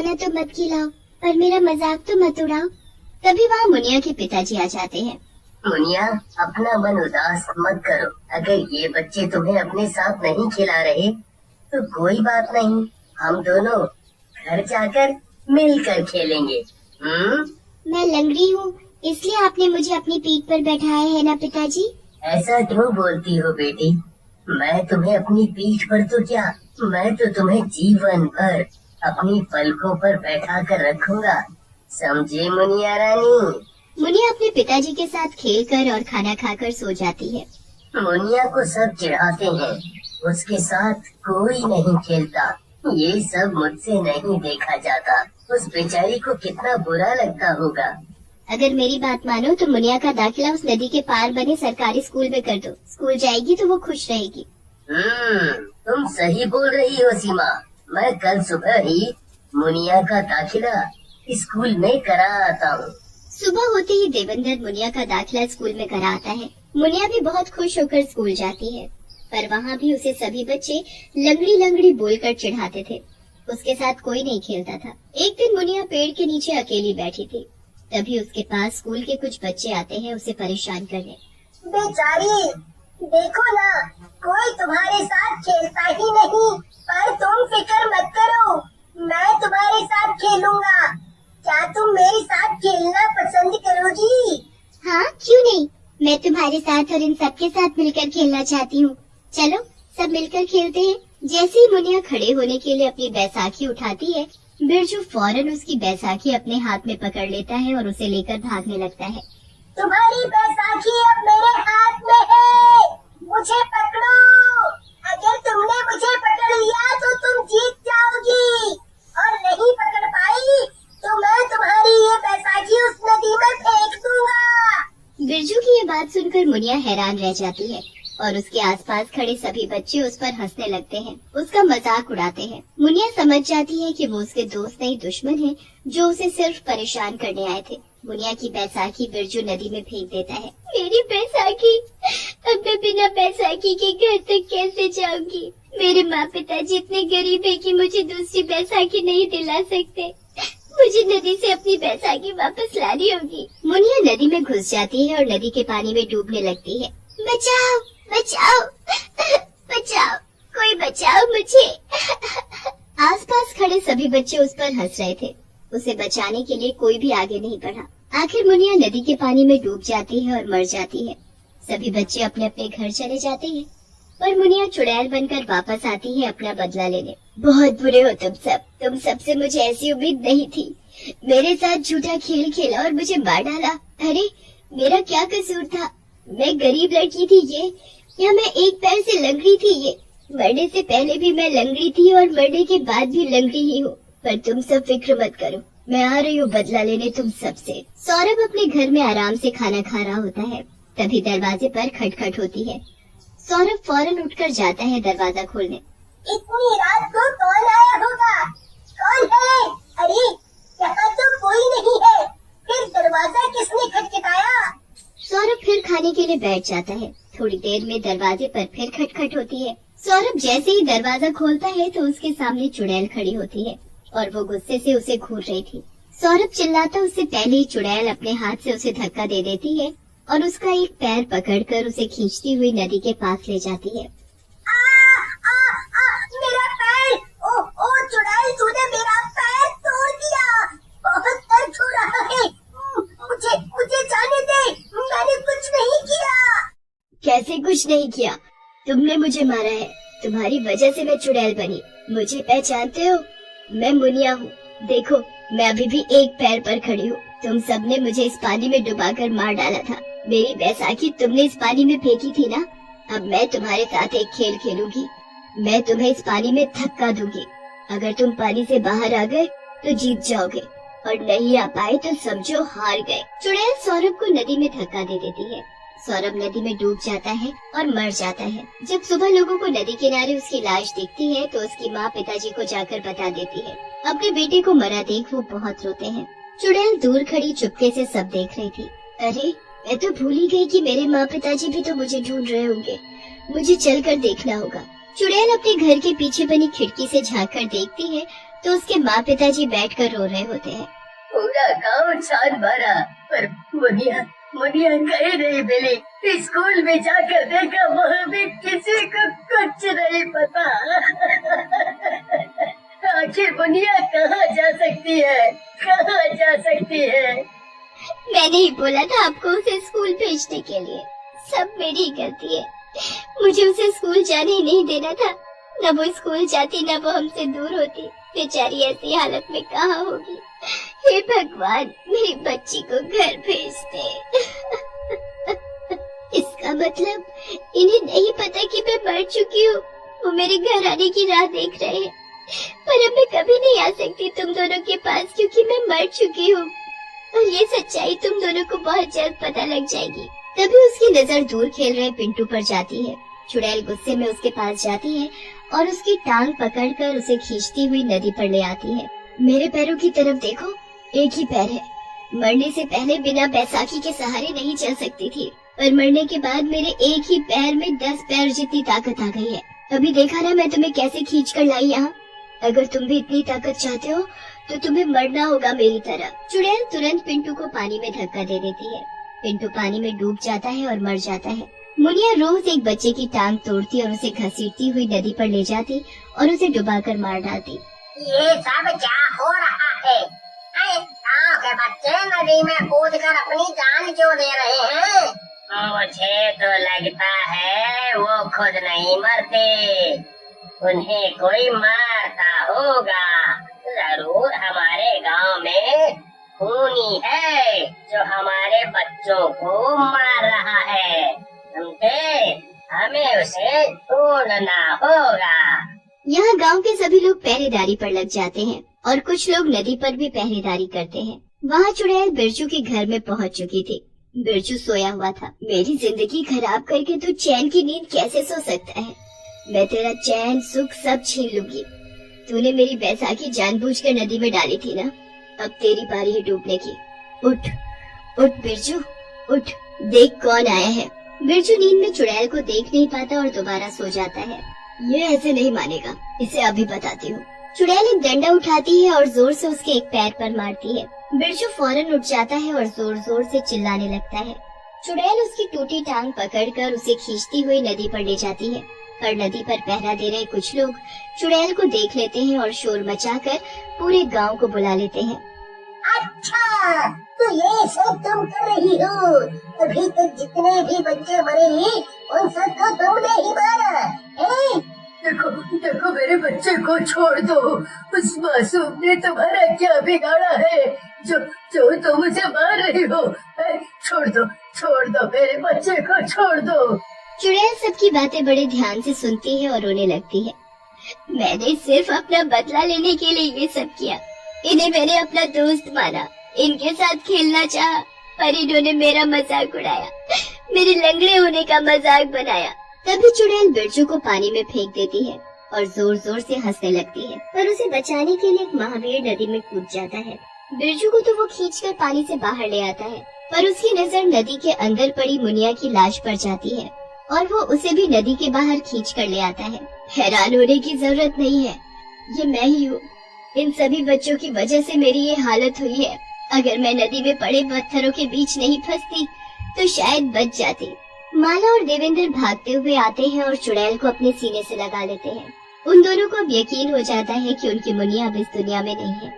खाना तो मत खिलाओ, पर मेरा मजाक तो मत उड़ाओ। तभी वहाँ मुनिया के पिताजी आ जाते हैं। मुनिया, अपना मन उदास मत करो। अगर ये बच्चे तुम्हें अपने साथ नहीं खिला रहे तो कोई बात नहीं, हम दोनों घर जाकर मिलकर खेलेंगे। मैं लंगड़ी हूँ, इसलिए आपने मुझे अपनी पीठ पर बैठाया है ना पिताजी? ऐसा क्यों बोलती हो बेटी? मैं तुम्हें अपनी पीठ पर तो क्या, मैं तो तुम्हें जीवन भर अपनी पलकों पर बैठा कर रखूंगा, समझे मुनिया रानी? मुनिया अपने पिताजी के साथ खेलकर और खाना खाकर सो जाती है। मुनिया को सब चिढ़ाते हैं, उसके साथ कोई नहीं खेलता। ये सब मुझसे नहीं देखा जाता। उस बेचारी को कितना बुरा लगता होगा। अगर मेरी बात मानो तो मुनिया का दाखिला उस नदी के पार बने सरकारी स्कूल में कर दो। स्कूल जाएगी तो वो खुश रहेगी। तुम सही बोल रही हो सीमा। मैं कल सुबह ही मुनिया का दाखिला स्कूल में करा आता हूँ। सुबह होते ही देवेंद्र मुनिया का दाखिला स्कूल में करा आता है। मुनिया भी बहुत खुश होकर स्कूल जाती है, पर वहाँ भी उसे सभी बच्चे लंगड़ी लंगड़ी बोलकर चिढ़ाते थे। उसके साथ कोई नहीं खेलता था। एक दिन मुनिया पेड़ के नीचे अकेली बैठी थी। तभी उसके पास स्कूल के कुछ बच्चे आते हैं उसे परेशान करने। बेचारी, देखो ना, कोई तुम्हारे साथ खेलता ही नहीं। पर तुम फिक्र मत करो, मैं तुम्हारे साथ खेलूंगा। क्या तुम मेरे साथ खेलना पसंद करोगी? हाँ, क्यों नहीं। मैं तुम्हारे साथ और इन सबके साथ मिलकर खेलना चाहती हूँ। चलो सब मिलकर खेलते हैं। जैसे ही मुनिया खड़े होने के लिए अपनी बैसाखी उठाती है, बिरजू फौरन उसकी बैसाखी अपने हाथ में पकड़ लेता है और उसे लेकर भागने लगता है। तुम्हारी बैसाखी अब मेरे हाथ में है, मुझे पकड़ो। अगर तुमने मुझे पकड़ लिया तो तुम जीत जाओगी, और नहीं पकड़ पाई तो मैं तुम्हारी ये बैसाखी उस नदी में फेंक दूंगा। बिरजू की ये बात सुनकर मुनिया हैरान रह जाती है और उसके आसपास खड़े सभी बच्चे उस पर हंसने लगते हैं, उसका मजाक उड़ाते हैं। मुनिया समझ जाती है कि वो उसके दोस्त नहीं दुश्मन हैं, जो उसे सिर्फ परेशान करने आए थे। मुनिया की बैसाखी बिरजू नदी में फेंक देता है। मेरी बैसाखी, अब मैं बिना बैसाखी के घर तक कैसे जाऊंगी? मेरे माँ पिताजी इतने गरीब है कि मुझे दूसरी बैसाखी नहीं दिला सकते। मुझे नदी से अपनी बैसाखी वापस लानी होगी। मुनिया नदी में घुस जाती है और नदी के पानी में डूबने लगती है। बचाओ, बचाओ, बचाओ, कोई बचाओ मुझे। आसपास खड़े सभी बच्चे उस पर हंस रहे थे। उसे बचाने के लिए कोई भी आगे नहीं बढ़ा। आखिर मुनिया नदी के पानी में डूब जाती है और मर जाती है। सभी बच्चे अपने अपने घर चले जाते हैं और मुनिया चुड़ैल बनकर वापस आती है अपना बदला लेने। बहुत बुरे हो तुम सबसे मुझे ऐसी उम्मीद नहीं थी। मेरे साथ झूठा खेल खेला और मुझे मार डाला। अरे मेरा क्या कसूर था? मैं गरीब लड़की थी ये, या मैं एक पैर से लंगड़ी थी ये? मरने से पहले भी मैं लंगड़ी थी और मरने के बाद भी लंगड़ी ही हूँ। पर तुम सब फिक्र मत करो, मैं आ रही हूँ बदला लेने तुम सबसे। सौरभ अपने घर में आराम से खाना खा रहा होता है। तभी दरवाजे पर खटखट होती है। सौरभ फौरन उठकर जाता है दरवाजा खोलने। इतनी रात को कौन आया होगा? कौन है? अरे यहाँ तो कोई नहीं है, फिर दरवाजा किसने खटखटाया? सौरभ फिर खाने के लिए बैठ जाता है। थोड़ी देर में दरवाजे पर फिर खटखट होती है। सौरभ जैसे ही दरवाजा खोलता है तो उसके सामने चुड़ैल खड़ी होती है और वो गुस्से से उसे घूर रही थी। सौरभ चिल्लाता उससे पहले ही चुड़ैल अपने हाथ से उसे धक्का दे देती है और उसका एक पैर पकड़कर उसे खींचती हुई नदी के पास ले जाती है। मेरा पैर! ओ चुड़ैल, तूने मेरा पैर तोड़ दिया। बहुत दर्द हो रहा है। मुझे जाने दे, मैंने कुछ नहीं किया। कैसे कुछ नहीं किया? तुमने मुझे मारा है। तुम्हारी वजह से मैं चुड़ैल बनी। मुझे पहचानते हो? मैं मुनिया हूँ। देखो, मैं अभी भी एक पैर पर खड़ी हूँ। तुम सबने मुझे इस पानी में डुबाकर मार डाला था। मेरी बैसाखी तुमने इस पानी में फेंकी थी ना? अब मैं तुम्हारे साथ एक खेल खेलूंगी। मैं तुम्हें इस पानी में धक्का दूंगी। अगर तुम पानी से बाहर आ गए तो जीत जाओगे, और नहीं आ पाए तो समझो हार गए। चुड़ैल सौरभ को नदी में धक्का दे देती है। सौरभ नदी में डूब जाता है और मर जाता है। जब सुबह लोगों को नदी किनारे उसकी लाश दिखती है तो उसकी माँ पिताजी को जाकर बता देती है। अपने बेटे को मरा देख वो बहुत रोते हैं। चुड़ैल दूर खड़ी चुपके से सब देख रही थी। अरे मैं तो भूल ही गई कि मेरे माँ पिताजी भी तो मुझे ढूंढ रहे होंगे। मुझे चलकर देखना होगा। चुड़ैल अपने घर के पीछे बनी खिड़की से झांक कर देखती है तो उसके माँ पिताजी बैठकर रो रहे होते हैं। पूरा गांव छान मारा पर मुनिया कहीं नहीं मिली। स्कूल में जाकर देखा, वहाँ भी किसी को कुछ नहीं पता। आखिर मुनिया कहाँ जा सकती है, कहाँ जा सकती है? मैंने ही बोला था आपको उसे स्कूल भेजने के लिए। सब मेरी ही गलती है। मुझे उसे स्कूल जाने ही नहीं देना था। न वो स्कूल जाती, न वो हमसे दूर होती। बेचारी ऐसी हालत में कहाँ होगी। हे भगवान, मेरी बच्ची को घर भेज दे। इसका मतलब इन्हें नहीं पता कि मैं मर चुकी हूँ। वो मेरे घर आने की राह देख रहे हैं, पर अब मैं कभी नहीं आ सकती तुम दोनों के पास, क्योंकि मैं मर चुकी हूँ। और ये सच्चाई तुम दोनों को बहुत जल्द पता लग जाएगी। तभी उसकी नजर दूर खेल रहे पिंटू पर जाती है। चुड़ैल गुस्से में उसके पास जाती है और उसकी टांग पकड़कर उसे खींचती हुई नदी पर ले आती है। मेरे पैरों की तरफ देखो, एक ही पैर है। मरने से पहले बिना बैसाखी के सहारे नहीं चल सकती थी, पर मरने के बाद मेरे एक ही पैर में 10 पैर जितनी ताकत आ गई है। अभी देखा ना मैं तुम्हें कैसे खींच कर लाई यहाँ। अगर तुम भी इतनी ताकत चाहते हो तो तुम्हें मरना होगा मेरी तरह। चुड़ैल तुरंत पिंटू को पानी में धक्का दे देती है। पिंटू पानी में डूब जाता है और मर जाता है। मुनिया रोज एक बच्चे की टांग तोड़ती और उसे घसीटती हुई नदी पर ले जाती और उसे डुबाकर मार डालती। ये सब क्या हो रहा है? गाँव के बच्चे नदी में कूदकर अपनी जान क्यों दे रहे हैं? मुझे तो लगता है वो खुद नहीं मरते, उन्हें कोई मारता होगा। जरूर हमारे गांव में खूनी है जो हमारे बच्चों को मार रहा है। समझे? हमें उसे ढूंढना होगा। यहाँ गांव के सभी लोग पहरेदारी पर लग जाते हैं और कुछ लोग नदी पर भी पहरेदारी करते हैं। वहाँ चुड़ैल बिरजू के घर में पहुँच चुकी थी। बिरजू सोया हुआ था। मेरी जिंदगी खराब करके तू चैन की नींद कैसे सो सकता है? मैं तेरा चैन सुख सब छीन लूंगी। तूने मेरी बैसाखी जानबूझकर नदी में डाली थी ना, अब तेरी बारी है डूबने की। उठ उठ बिरजू उठ, देख कौन आया है। बिरजू नींद में चुड़ैल को देख नहीं पाता और दोबारा सो जाता है। ये ऐसे नहीं मानेगा, इसे अभी बताती हूँ। चुड़ैल एक डंडा उठाती है और जोर से उसके एक पैर पर मारती है। बिरजू फौरन उठ जाता है और जोर जोर से चिल्लाने लगता है। चुड़ैल उसकी टूटी टांग पकड़कर उसे खींचती हुई नदी पर ले जाती है, पर नदी पर पहरा दे रहे कुछ लोग चुड़ैल को देख लेते हैं और शोर मचाकर पूरे गांव को बुला लेते हैं। अच्छा, तो ये सब तुम कर रही हो? अभी तक जितने भी बच्चे मरे उन सबको तुमने ही मारा है? देखो मेरे बच्चे को छोड़ दो। उस मासूम ने तुम्हारा क्या बिगाड़ा है जो तुम मुझे मार रही हो? छोड़ दो मेरे बच्चे को छोड़ दो। चुड़ैल सबकी बातें बड़े ध्यान से सुनती है और रोने लगती है। मैंने सिर्फ अपना बदला लेने के लिए ये सब किया। इन्हें मैंने अपना दोस्त माना, इनके साथ खेलना चाहा, पर इन्होंने मेरा मजाक उड़ाया, मेरे लंगड़े होने का मजाक बनाया। तभी चुड़ैल बिरजू को पानी में फेंक देती है और जोर जोर से हंसने लगती है, पर उसे बचाने के लिए एक महावीर नदी में कूद जाता है। बिरजू को तो वो खींचकर पानी से बाहर ले आता है, पर उसकी नजर नदी के अंदर पड़ी मुनिया की लाश पर जाती है और वो उसे भी नदी के बाहर खींच कर ले आता है। हैरान होने की जरूरत नहीं है, ये मैं ही हूँ। इन सभी बच्चों की वजह से मेरी ये हालत हुई है। अगर मैं नदी में पड़े पत्थरों के बीच नहीं फंसती तो शायद बच जाती। माला और देवेंद्र भागते हुए आते हैं और चुड़ैल को अपने सीने से लगा लेते हैं। उन दोनों को अब यकीन हो जाता है कि उनकी मुनिया अब इस दुनिया में नहीं है।